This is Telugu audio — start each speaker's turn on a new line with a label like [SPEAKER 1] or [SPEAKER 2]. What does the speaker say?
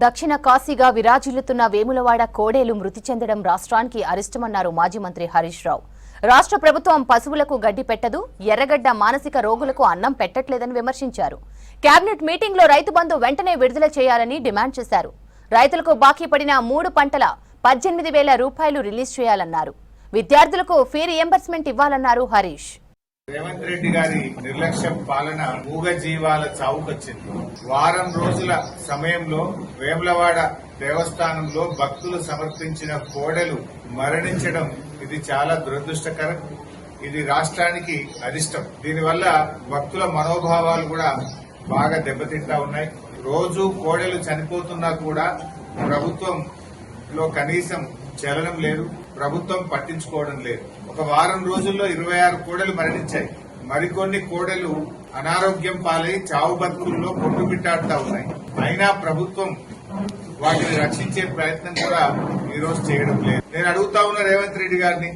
[SPEAKER 1] దక్షిణ కాశీగా విరాజిల్లుతున్న వేములవాడ కోడేలు మృతి చెందడం రాష్ట్రానికి అరిష్టమన్నారు మాజీ మంత్రి హరీష్ రావు. రాష్ట్ర ప్రభుత్వం పశువులకు గడ్డి పెట్టదు, ఎర్రగడ్డ మానసిక రోగులకు అన్నం పెట్టట్లేదని విమర్శించారు. కేబినెట్ మీటింగ్లో రైతు బంధు వెంటనే విడుదల చేయాలని డిమాండ్ చేశారు. రైతులకు బాకీ పడిన 3 పంటల 18,000 రూపాయలు రిలీజ్ చేయాలన్నారు. విద్యార్థులకు ఫీ రియంబర్స్మెంట్ ఇవ్వాలన్నారు హరీష్.
[SPEAKER 2] రేవంత్ రెడ్డి గారి నిర్లక్ష్య పాలన మూగ జీవాల చావుకొచ్చింది. వారం రోజుల సమయంలో వేములవాడ దేవస్థానంలో భక్తులు సమర్పించిన కోడెలు మరణించడం ఇది చాలా దురదృష్టకరం. ఇది రాష్ట్రానికి అరిష్టం. దీనివల్ల భక్తుల మనోభావాలు కూడా బాగా దెబ్బతింటా ఉన్నాయి. రోజు కోడెలు చనిపోతున్నా కూడా ప్రభుత్వంలో కనీసం చలనం లేదు, ప్రభుత్వం పట్టించుకోవడం లేదు. ఒక వారం రోజుల్లో 26 కోడెలు మరణించాయి. మరికొన్ని కోడెలు అనారోగ్యం పాలై చావు బతుకుల్లో కొట్టుబిట్టాడుతా ఉన్నాయి. అయినా ప్రభుత్వం వాటిని రక్షించే ప్రయత్నం కూడా ఈ రోజు చేయడం లేదు. నేను అడుగుతా ఉన్న రేవంత్ రెడ్డి గారిని,